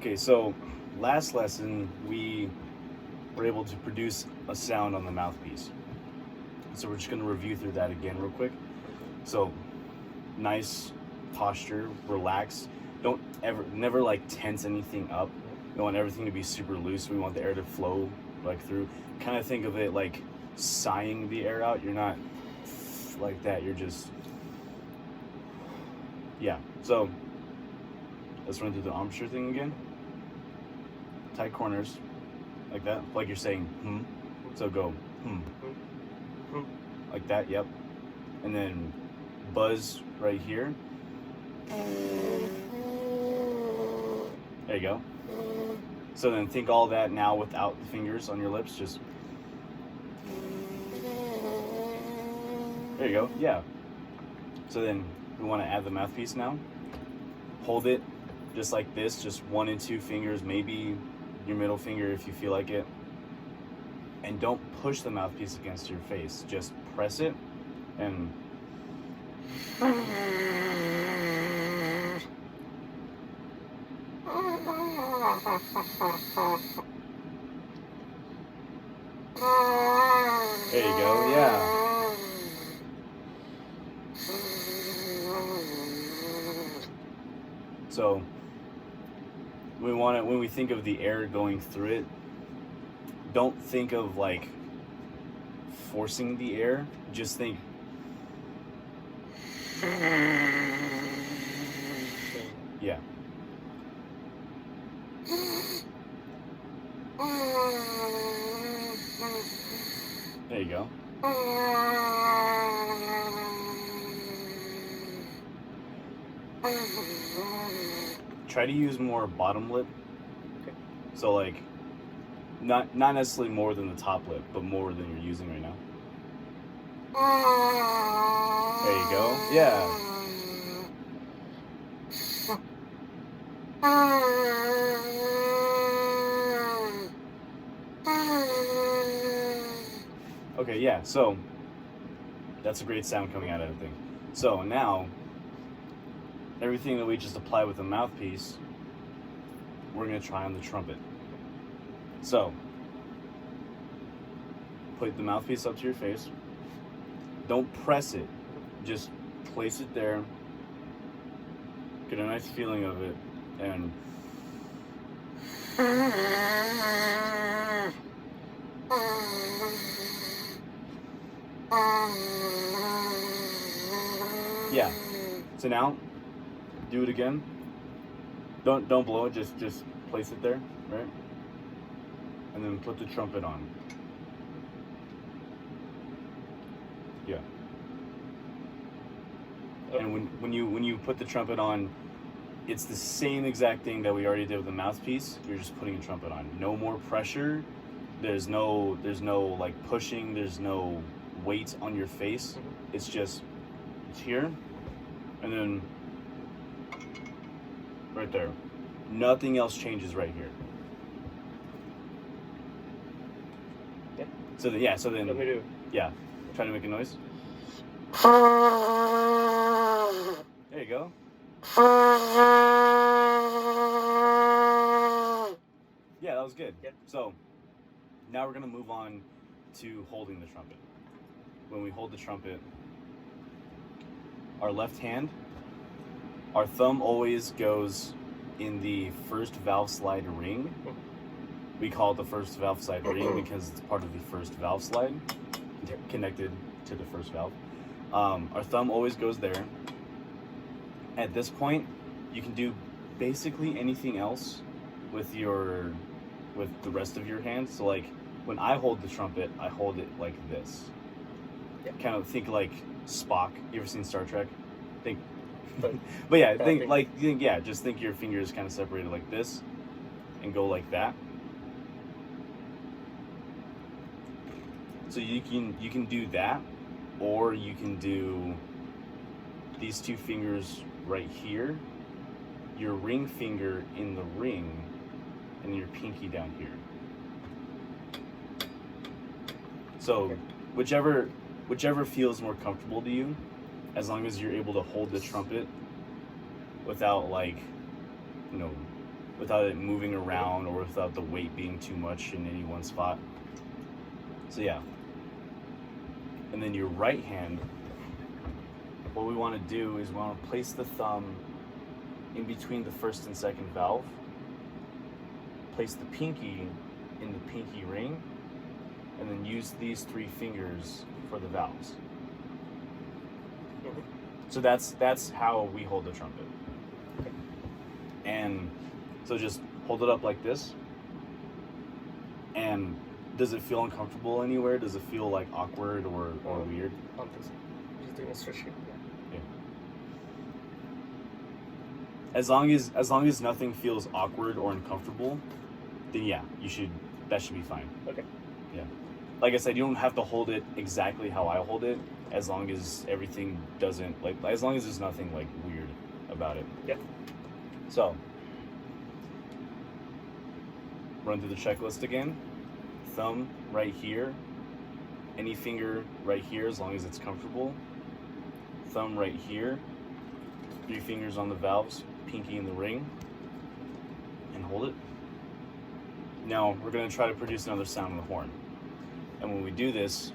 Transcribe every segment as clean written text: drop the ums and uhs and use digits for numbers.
Okay, so last lesson we were able to produce a sound on the mouthpiece. So we're just going to review through that again real quick. So nice posture, relax. Don't never like tense anything up. We want everything to be super loose. We want the air to flow like through. Kind of think of it like sighing the air out. You're not like that. You're just, yeah. So let's run through the embouchure thing again. Tight corners, like that, like you're saying hmm. So go hmm, like that. Yep. And then buzz right here. There you go. So then think all that now without the fingers on your lips. Just there you go. Yeah. So then we want to add the mouthpiece now. Hold it just like this, just 1 and 2 fingers, maybe your middle finger if you feel like it. And don't push the mouthpiece against your face. Just press it and there you go, yeah. So when we think of the air going through it, don't think of like forcing the air, just think yeah. There you go. Try to use more bottom lip. Okay. So like not necessarily more than the top lip, but more than you're using right now. There you go. Yeah. Okay, yeah, so that's a great sound coming out of everything. So now, everything that we just applied with the mouthpiece, we're gonna try on the trumpet. So, put the mouthpiece up to your face. Don't press it, just place it there. Get a nice feeling of it, and yeah. So now, do it again. Don't blow it. Just place it there, right? And then put the trumpet on. Yeah. And when you put the trumpet on, it's the same exact thing that we already did with the mouthpiece. You're just putting a trumpet on. No more pressure. There's no like pushing. There's no weight on your face. It's just it's here, and then right there. Nothing else changes right here. Yeah. So then, yeah. So then, Let me do. Yeah. Try to make a noise. There you go. Yeah, that was good. Yeah. So now we're gonna move on to holding the trumpet. When we hold the trumpet, our left hand, our thumb always goes in the first valve slide ring. We call it the first valve slide ring because it's part of the first valve slide connected to the first valve. Our thumb always goes there. At this point, you can do basically anything else with the rest of your hand. So like when I hold the trumpet, I hold it like this. Yeah. Kind of think like Spock. You ever seen Star Trek? Think, But but yeah, just think your fingers kind of separated like this, and go like that. So you can do that, or you can do these 2 fingers right here, your ring finger in the ring, and your pinky down here. So Okay. whichever feels more comfortable to you, as long as you're able to hold the trumpet without like, without it moving around or without the weight being too much in any one spot. So yeah. And then your right hand, what we want to do is we want to place the thumb in between the first and second valve, place the pinky in the pinky ring, and then use these 3 fingers for the valves. Mhm. So that's how we hold the trumpet. Okay. And so just hold it up like this. And does it feel uncomfortable anywhere? Does it feel like awkward or weird? I don't think so. Just doing a stretch here. Yeah. As long as nothing feels awkward or uncomfortable, then yeah, that should be fine. Okay. Yeah. Like I said, you don't have to hold it exactly how I hold it, as long as everything doesn't as long as there's nothing like weird about it. Yeah. So, run through the checklist again. Thumb right here. Any finger right here as long as it's comfortable. Thumb right here. 3 fingers on the valves, pinky in the ring. And hold it. Now we're going to try to produce another sound on the horn. And when we do this,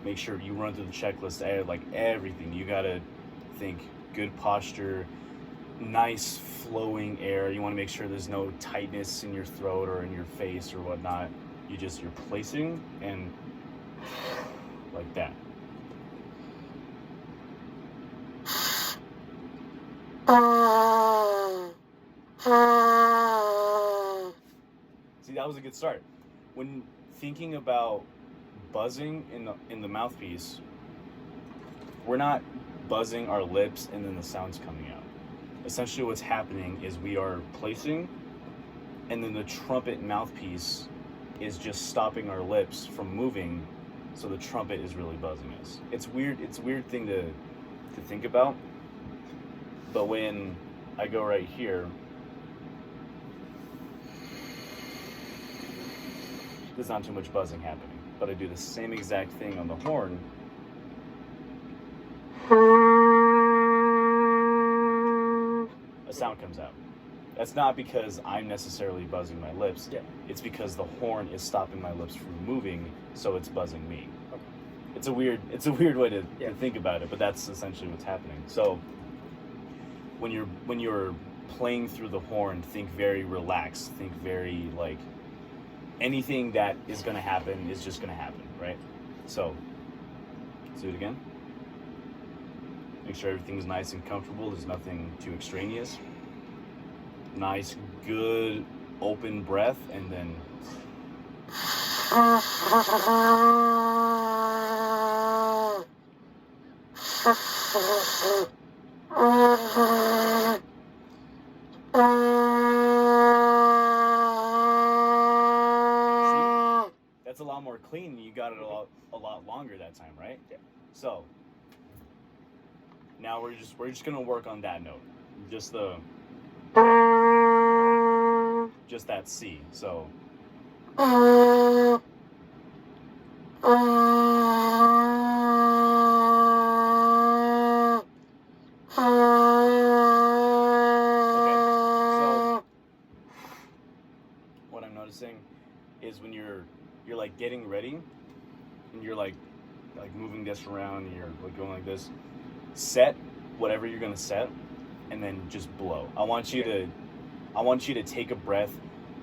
make sure you run through the checklist, like everything. You got to think good posture, nice flowing air. You want to make sure there's no tightness in your throat or in your face or whatnot. You're placing and like that. See, that was a good start. When thinking about buzzing in the mouthpiece, we're not buzzing our lips and then the sound's coming out. Essentially what's happening is we are placing, and then the trumpet mouthpiece is just stopping our lips from moving, so the trumpet is really buzzing us. It's a weird thing to think about, but when I go right here, there's not too much buzzing happening, but I do the same exact thing on the horn. A sound comes out. That's not because I'm necessarily buzzing my lips. Yeah. It's because the horn is stopping my lips from moving, so it's buzzing me. Okay. It's a weird way to think about it, but that's essentially what's happening. So when you're playing through the horn, think very relaxed. Think very like anything that is going to happen is just going to happen, right? So let's do it again. Make sure everything's nice and comfortable. There's nothing too extraneous. Nice, good, open breath, and then see? That's a lot more clean. You got it a lot longer that time, right? Yeah. So now we're just gonna work on that note. Just that C. So what I'm noticing is when you're like getting ready and you're like moving this around and you're like going like this, set whatever you're gonna set and then just blow. I want you to take a breath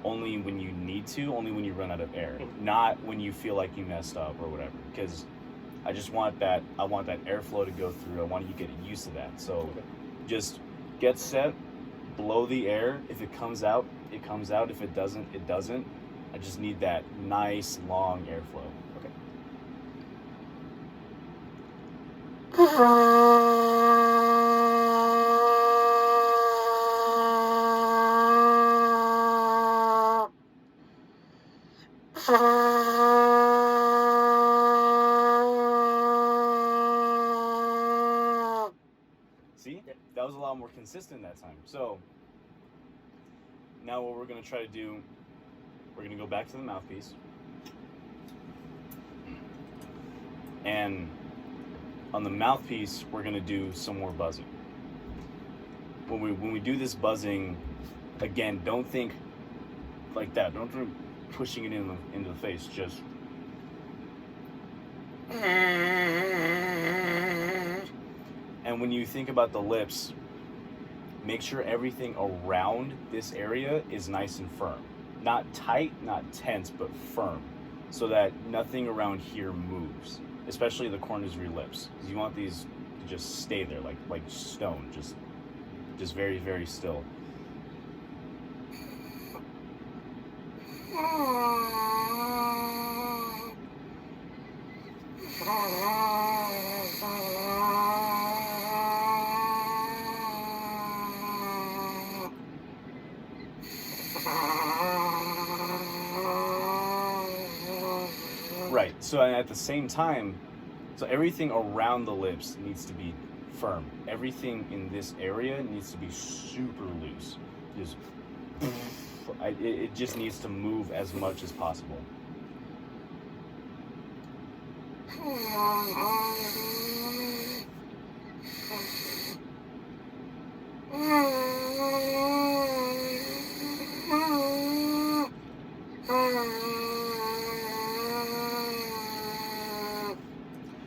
only when you need to, only when you run out of air, not when you feel like you messed up or whatever, because I want that airflow to go through. I want you to get used to that. So just get set, blow the air. If it comes out, it comes out. If it doesn't, it doesn't. I just need that nice long airflow. See? That was a lot more consistent that time. So now what we're going to try to do, we're going to go back to the mouthpiece. And on the mouthpiece, we're going to do some more buzzing. When we do this buzzing, Again, don't think like that. Don't think pushing it into the face. Just. And when you think about the lips, make sure everything around this area is nice and firm. Not tight, not tense, but firm. So that nothing around here moves. Especially the corners of your lips. Because you want these to just stay there, like stone. Just very, very still. Right, so at the same time, so everything around the lips needs to be firm. Everything in this area needs to be super loose. Just, it just needs to move as much as possible.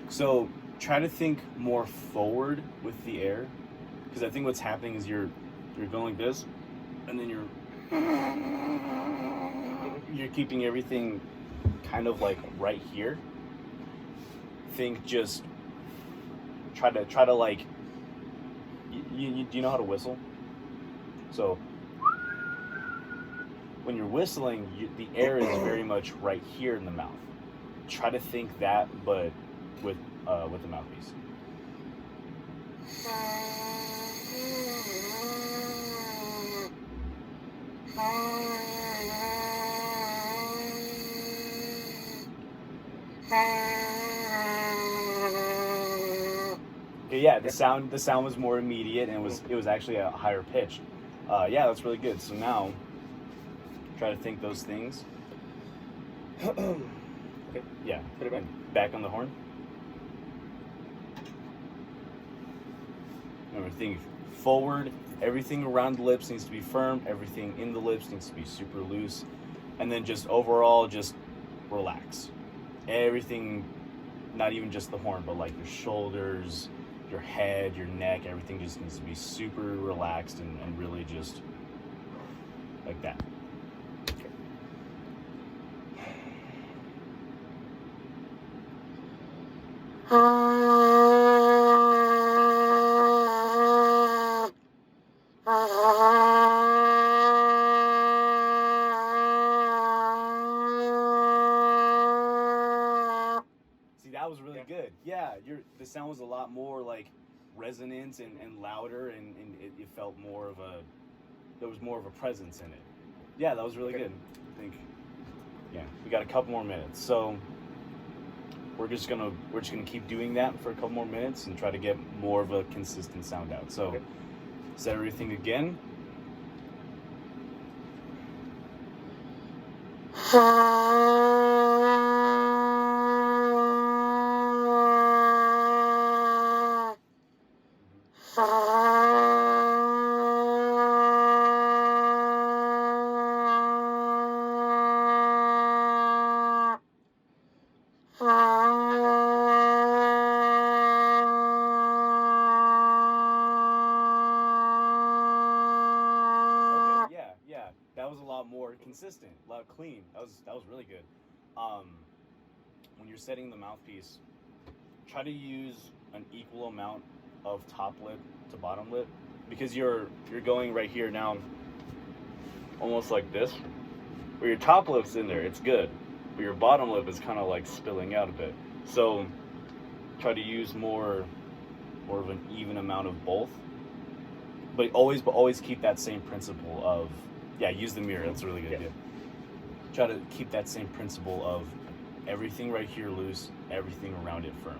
So try to think more forward with the air, because I think what's happening is you're going like this, and then you're keeping everything kind of like right here. Think just try to like do you know how to whistle? So when you're whistling, the air is very much right here in the mouth. Try to think that, but with the mouthpiece. Okay, yeah, the sound was more immediate, and it was actually a higher pitch. Yeah, that's really good. So now, try to think those things. Okay. Yeah. Put it back. Back on the horn. Remember, think forward. Everything around the lips needs to be firm. Everything in the lips needs to be super loose. And then just overall, just relax. Everything, not even just the horn, but like your shoulders, your head, your neck, everything just needs to be super relaxed and really just like that. See, that was really good. Yeah, the sound was a lot more like resonant and louder, and it felt more of there was more of a presence in it. Yeah, that was really good. I think, yeah, we got a couple more minutes. So we're just gonna keep doing that for a couple more minutes and try to get more of a consistent sound out. So set everything again. That was a lot more consistent, a lot clean. That was really good. When you're setting the mouthpiece, try to use an equal amount of top lip to bottom lip, because you're going right here now, almost like this. Where your top lip's in there, it's good, but your bottom lip is kind of like spilling out a bit. So try to use more of an even amount of both, but always keep that same principle of. Yeah, use the mirror. That's a really good idea. Try to keep that same principle of everything right here loose, everything around it firm.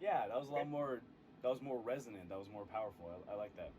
Yeah, that was a lot more. That was more resonant. That was more powerful. I like that.